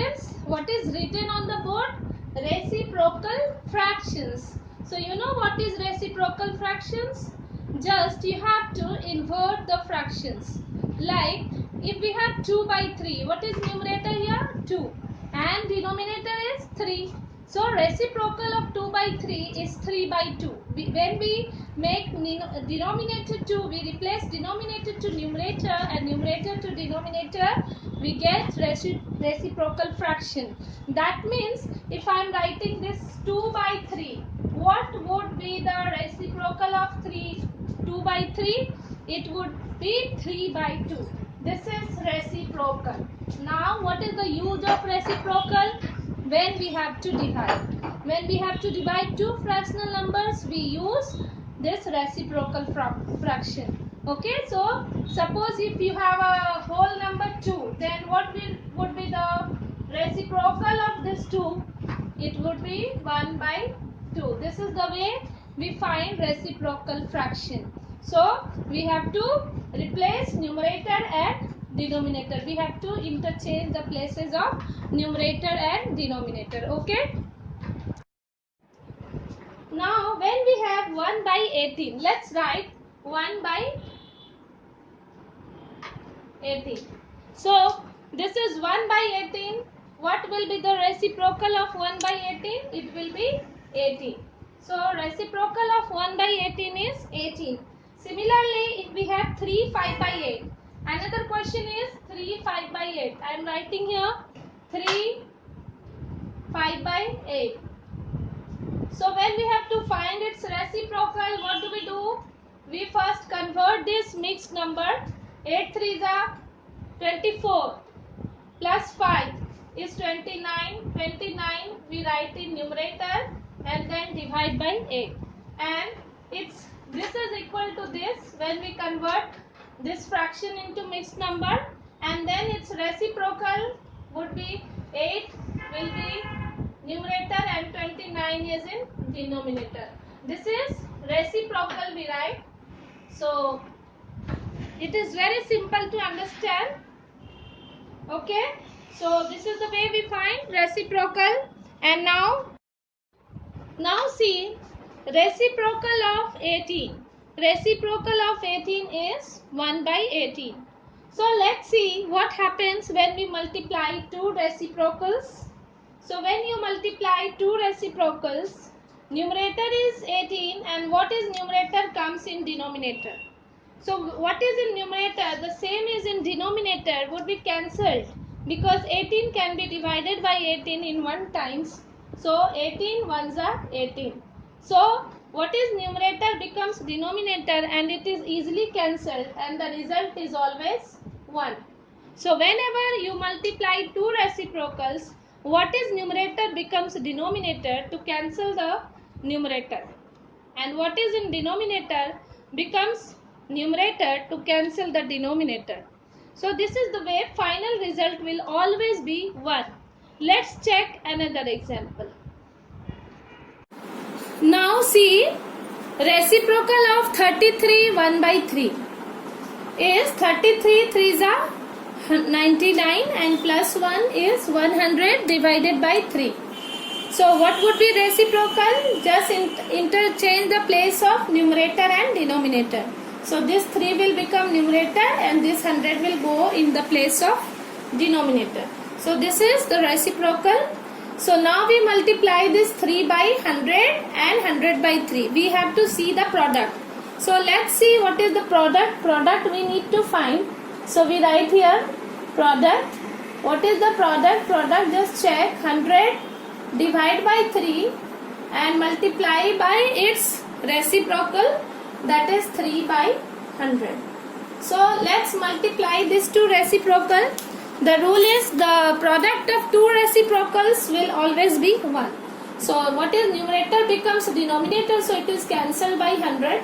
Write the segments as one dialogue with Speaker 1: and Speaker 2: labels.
Speaker 1: students, what is written on the board? Reciprocal fractions. So you know what is reciprocal fractions? Just you have to invert the fractions. Like if we have 2 by 3, what is numerator here? 2 and denominator is 3. So reciprocal of 2 by 3 is 3 by 2. When we make denominator 2, we replace denominator to numerator and numerator to denominator, we get reciprocal fraction. That means if I am writing this 2 by 3, what would be the reciprocal of 2 by 3? It would be 3 by 2. This is reciprocal. Now what is the use of reciprocal? When we have to divide. When we have to divide two fractional numbers, we use this reciprocal fraction. Okay, so suppose if you have a whole number 2, then what would be the reciprocal of this 2? It would be 1 by 2. This is the way we find reciprocal fraction. So we have to replace numerator and denominator. We have to interchange the places of numerator and denominator. Okay. Now when we have 1 by 18, let's write 1 by 18. So this is 1 by 18. What will be the reciprocal of 1 by 18? It will be 18. So reciprocal of 1 by 18 is 18. Similarly, if we have 3 5 by 8. Another question is 3 5 by 8. I am writing here 3 5 by 8. So when we have to find its reciprocal, what do? We first convert this mixed number. 8 3s are 24 plus 5 is 29. 29 we write in numerator and then divide by 8. And this is equal to this when we convert this fraction into mixed number, and then its reciprocal would be 8 will be numerator and 29 is in denominator. This is reciprocal we write. So it is very simple to understand. Okay, so this is the way we find reciprocal. And now see reciprocal of 18. Reciprocal of 18 is 1 by 18. So let's see what happens when we multiply two reciprocals. So when you multiply two reciprocals, numerator is 18 and what is numerator comes in denominator. So what is in numerator, the same is in denominator would be cancelled, because 18 can be divided by 18 in one times. So 18 ones are 18. So what is numerator becomes denominator and it is easily cancelled, and the result is always 1. So whenever you multiply two reciprocals, what is numerator becomes denominator to cancel the numerator, and what is in denominator becomes numerator to cancel the denominator. So this is the way final result will always be 1. Let's check another example. Now see reciprocal of 33 1 by 3 is 33 3s are 99 and plus 1 is 100 divided by 3. So what would be reciprocal? Just interchange the place of numerator and denominator. So this 3 will become numerator and this 100 will go in the place of denominator. So this is the reciprocal. So now we multiply this 3 by 100 and 100 by 3. We have to see the product. So let's see what is the product. Product we need to find. So we write here product. What is the product? Product, just check 100 divide by 3 and multiply by its reciprocal, that is 3 by 100. So let's multiply this two reciprocal. The rule is the product of two reciprocals will always be 1. So what is numerator becomes denominator, so it is cancelled by 100,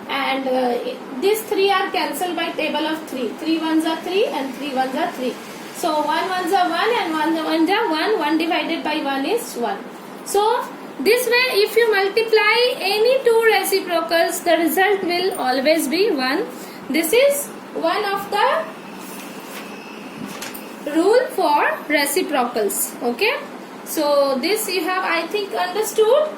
Speaker 1: and these 3 are cancelled by table of 3. 3 ones are 3 and 3 ones are 3. So 1 ones are 1 and 1 ones are 1. 1 divided by 1 is 1. So this way if you multiply any two reciprocals, the result will always be 1. This is one of the rule for reciprocals. Okay, so this you have, I think, understood.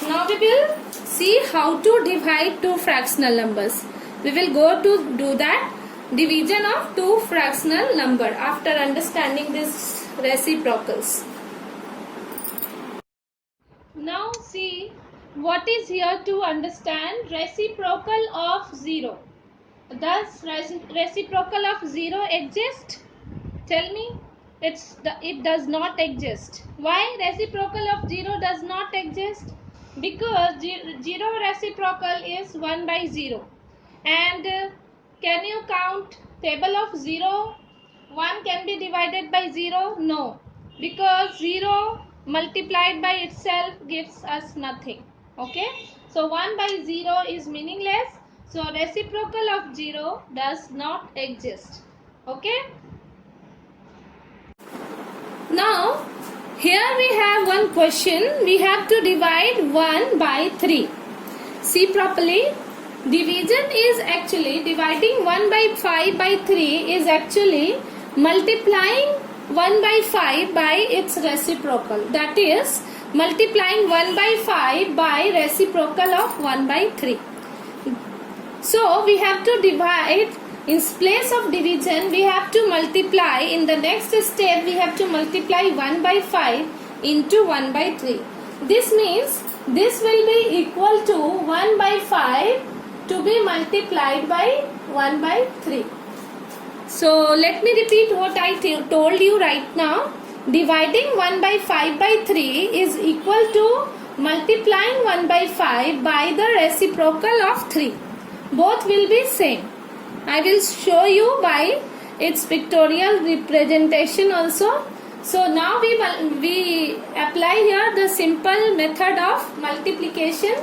Speaker 1: Now we will see how to divide two fractional numbers. We will go to do that division of two fractional number after understanding this reciprocals. Now see what is here to understand reciprocal of 0. Does reciprocal of 0 exist? Tell me. It does not exist. Why reciprocal of 0 does not exist? Because 0 reciprocal is 1 by 0. And can you count table of 0? 1 can be divided by 0? No. Because 0 multiplied by itself gives us nothing. Okay. So 1 by 0 is meaningless. So reciprocal of 0 does not exist. Okay. Now, here we have one question. We have to divide 1 by 3. See properly. Division is actually dividing 1 by 5 by 3 is actually multiplying 1 by 5 by its reciprocal. That is multiplying 1 by 5 by reciprocal of 1 by 3. So, we have to divide. In place of division, we have to multiply. In the next step, we have to multiply 1 by 5 into 1 by 3. This means this will be equal to 1 by 5 to be multiplied by 1 by 3. So, let me repeat what I told you right now. Dividing 1 by 5 by 3 is equal to multiplying 1 by 5 by the reciprocal of 3. Both will be same. I will show you by its pictorial representation also. So now we apply here the simple method of multiplication.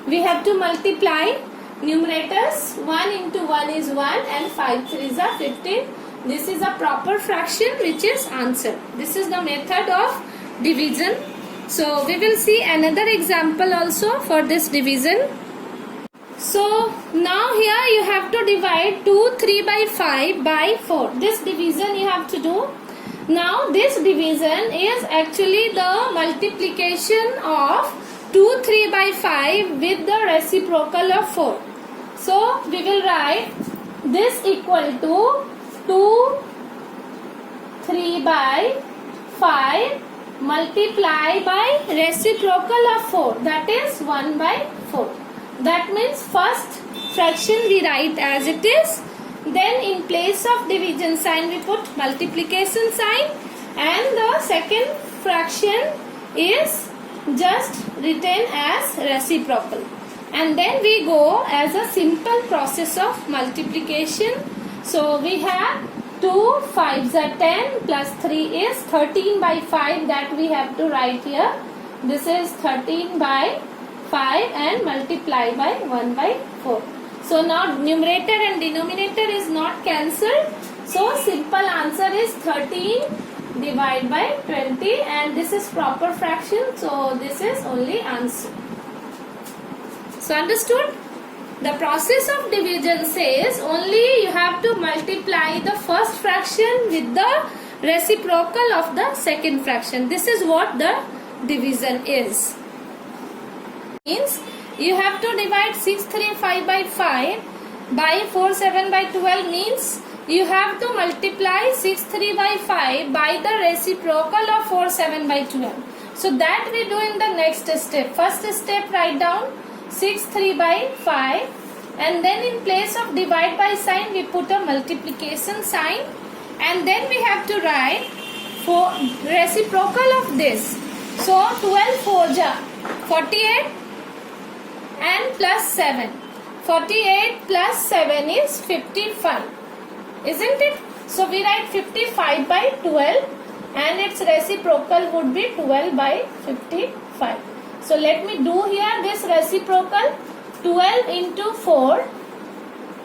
Speaker 1: We have to multiply numerators. 1 into 1 is 1 and 5 3s are 15. This is a proper fraction which is answer. This is the method of division. So we will see another example also for this division. So now here you have to divide 2 3 by 5 by 4. This division you have to do. Now this division is actually the multiplication of 2 3 by 5 with the reciprocal of 4. So we will write this equal to 2 3 by 5 multiply by reciprocal of 4, that is 1 by 4. That means first fraction we write as it is, then in place of division sign we put multiplication sign, and the second fraction is just written as reciprocal, and then we go as a simple process of multiplication. So we have 2 5s are 10 plus 3 is 13 by 5, that we have to write here. This is 13 by 5 and multiply by 1 by 4. So now numerator and denominator is not cancelled. So simple answer is 13 divided by 20, and this is proper fraction. So this is only answer. So understood? The process of division says only you have to multiply the first fraction with the reciprocal of the second fraction. This is what the division is. Means you have to divide 6 3 5 by 5 by 4 7 by 12, means you have to multiply 6 3 by 5 by the reciprocal of 4 7 by 12. So that we do in the next step. First step, write down 6 3 by 5, and then in place of divide by sign we put a multiplication sign, and then we have to write for reciprocal of this. So 12 4 ja 48 and plus 7. 48 plus 7 is 55, isn't it? So we write 55 by 12 and its reciprocal would be 12 by 55. So let me do here this reciprocal. 12 into 4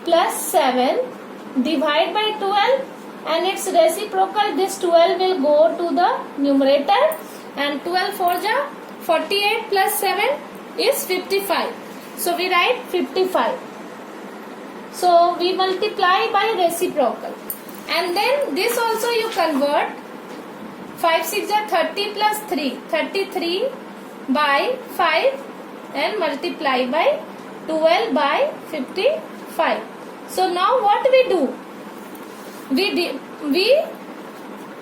Speaker 1: plus 7 divide by 12, and its reciprocal, this 12 will go to the numerator, and 12 4 ja 48 plus 7 is 55. So we write 55. So we multiply by reciprocal, And then this also you convert. 5 6 are 30 plus 3. 33 by 5 and multiply by 12 by 55. So now what we do? We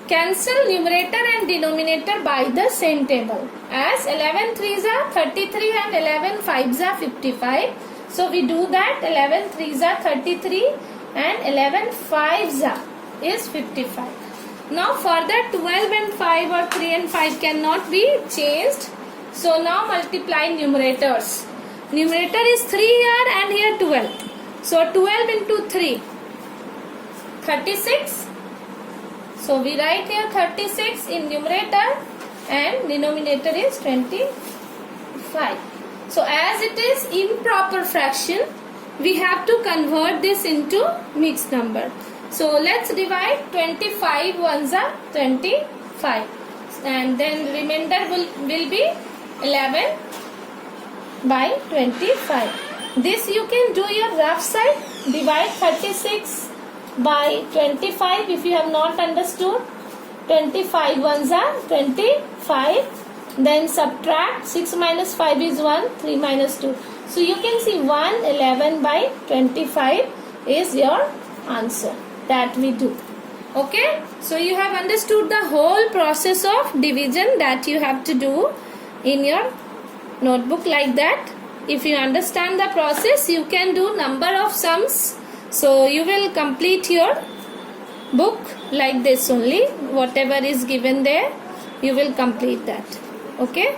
Speaker 1: cancel numerator and denominator by the same table. As 11 3s are 33 and 11 5s are 55. So we do that. 11 3s are 33 and 11 5s are is 55. Now further 12 and 5 or 3 and 5 cannot be changed. So now multiply numerators. Numerator is 3 here and here 12. So 12 into 3, 36. So we write here 36 in numerator and denominator is 25. So as it is improper fraction, we have to convert this into mixed number. So let's divide 25 ones are 25 and then remainder will be 11 by 25. This you can do your rough side. Divide 36 by 25 if you have not understood. 25 ones are 25. Then subtract 6 minus 5 is 1, 3 minus 2. So you can see 111 by 25 is your answer that we do. Okay, so you have understood the whole process of division that you have to do in your notebook like that. If you understand the process, you can do number of sums. So you will complete your book like this only. Whatever is given there, you will complete that. Okay.